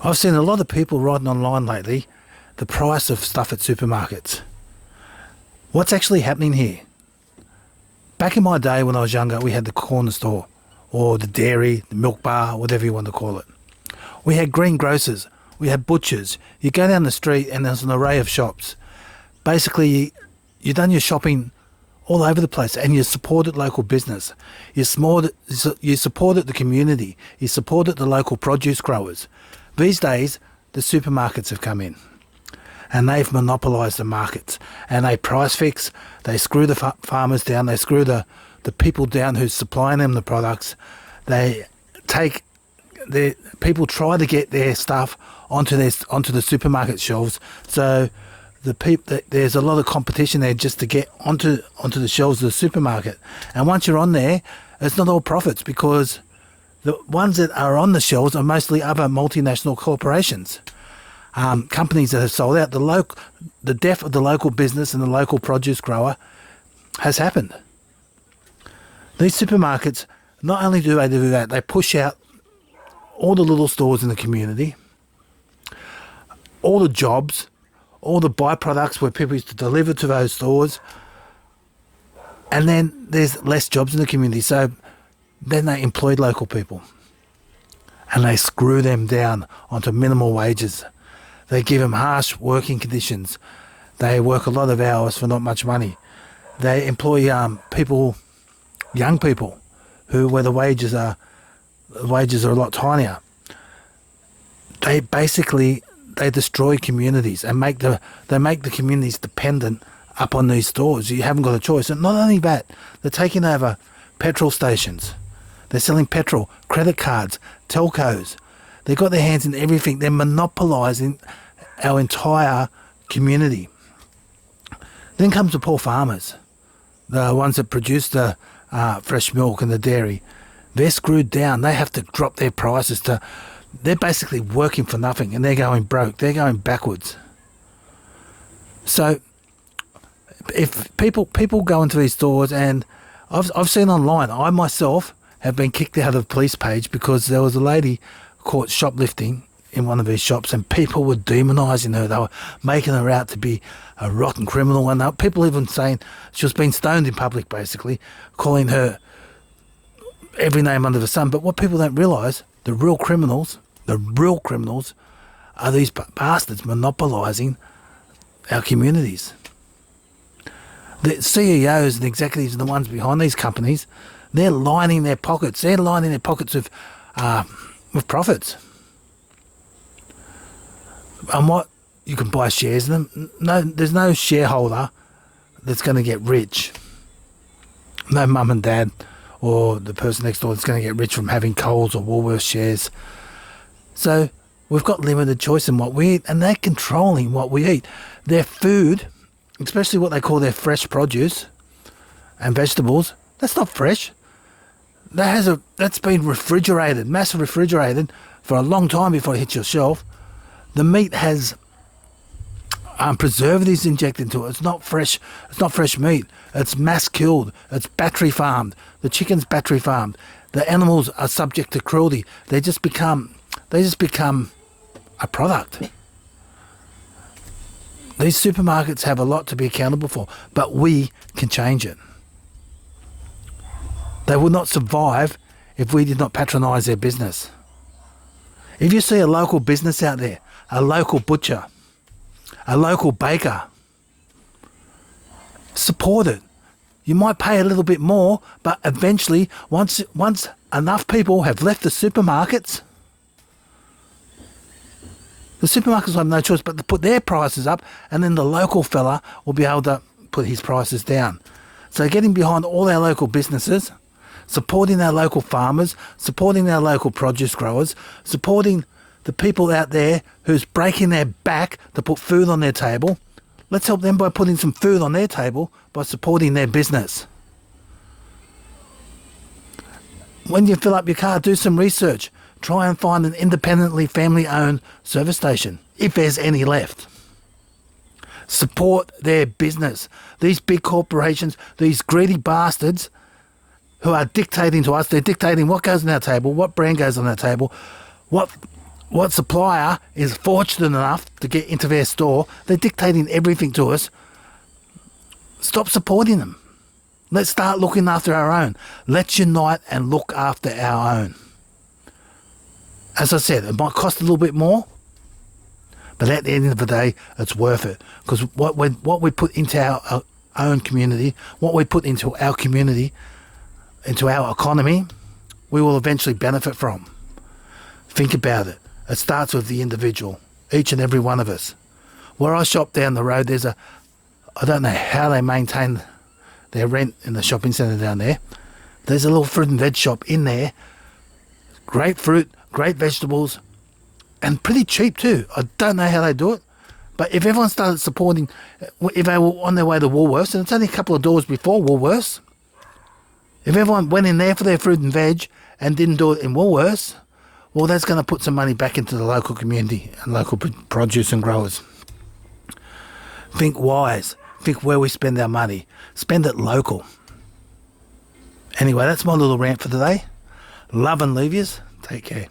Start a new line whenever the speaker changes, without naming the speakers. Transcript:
I've seen a lot of people writing online lately the price of stuff at supermarkets. What's actually happening here? Back in my day when I was younger, we had the corner store or the dairy, the milk bar, whatever you want to call it. We had greengrocers, we had butchers. You go down the street and there's an array of shops. Basically, you've done your shopping all over the place and you supported local business. You supported the community. You supported the local produce growers. These days, the supermarkets have come in and they've monopolised the markets and they price fix, they screw the farmers down, they screw the people down who's supplying them the products. People try to get their stuff onto the supermarket shelves, so there's a lot of competition there just to get onto the shelves of the supermarket. And once you're on there, it's not all profits because the ones that are on the shelves are mostly other multinational corporations, companies that have sold out. The death of the local business and the local produce grower has happened. These supermarkets, not only do that, they push out all the little stores in the community, all the jobs, all the byproducts where people used to deliver to those stores, and then there's less jobs in the community. So then they employed local people and they screw them down onto minimal wages. They give them harsh working conditions. They work a lot of hours for not much money. They employ young people where the wages are a lot tinier. They destroy communities and they make the communities dependent upon these stores. You haven't got a choice. And not only that, they're taking over petrol stations. They're selling petrol, credit cards, telcos. They've got their hands in everything. They're monopolising our entire community. Then comes the poor farmers, the ones that produce the fresh milk and the dairy. They're screwed down. They have to drop their prices they're basically working for nothing and they're going broke. They're going backwards. So if people go into these stores, and I've seen online, I myself have been kicked out of the police page because there was a lady caught shoplifting in one of these shops and people were demonising her. They were making her out to be a rotten criminal, and people even saying she was being stoned in public, basically, calling her every name under the sun. But what people don't realise, the real criminals are these bastards monopolising our communities. The CEOs and executives are the ones behind these companies. They're lining their pockets. They're lining their pockets with profits. And what? You can buy shares in them. No, there's no shareholder that's going to get rich. No mum and dad or the person next door that's going to get rich from having Coles or Woolworths shares. So we've got limited choice in what we eat, and they're controlling what we eat. Their food, especially what they call their fresh produce and vegetables, that's not fresh. That's been refrigerated, mass refrigerated for a long time before it hits your shelf. The meat has preservatives injected into it. It's not fresh. It's not fresh meat. It's mass killed. It's battery farmed. The chicken's battery farmed. The animals are subject to cruelty. They just become a product. These supermarkets have a lot to be accountable for, but we can change it. They would not survive if we did not patronise their business. If you see a local business out there, a local butcher, a local baker, support it. You might pay a little bit more, but eventually, once enough people have left the supermarkets will have no choice but to put their prices up, and then the local fella will be able to put his prices down. So getting behind all our local businesses, supporting our local farmers, supporting our local produce growers, supporting the people out there who's breaking their back to put food on their table. Let's help them by putting some food on their table by supporting their business. When you fill up your car, do some research. Try and find an independently family-owned service station, if there's any left. Support their business. These big corporations, these greedy bastards who are dictating to us, they're dictating what goes on our table, what brand goes on our table, what what supplier is fortunate enough to get into their store, they're dictating everything to us. Stop supporting them. Let's start looking after our own. Let's unite and look after our own. As I said, it might cost a little bit more, but at the end of the day, it's worth it. Because what we put into our own community, what we put into our community, into our economy, we will eventually benefit from. Think about it. It starts with the individual, each and every one of us. Where I shop down the road, I don't know how they maintain their rent in the shopping centre down there. There's a little fruit and veg shop in there. Great fruit, great vegetables, and pretty cheap too. I don't know how they do it, but if everyone started supporting, if they were on their way to Woolworths, and it's only a couple of doors before Woolworths, if everyone went in there for their fruit and veg and didn't do it in Woolworths, well, that's going to put some money back into the local community and local produce and growers. Think wise. Think where we spend our money. Spend it local. Anyway, that's my little rant for today. Love and leave yous. Take care.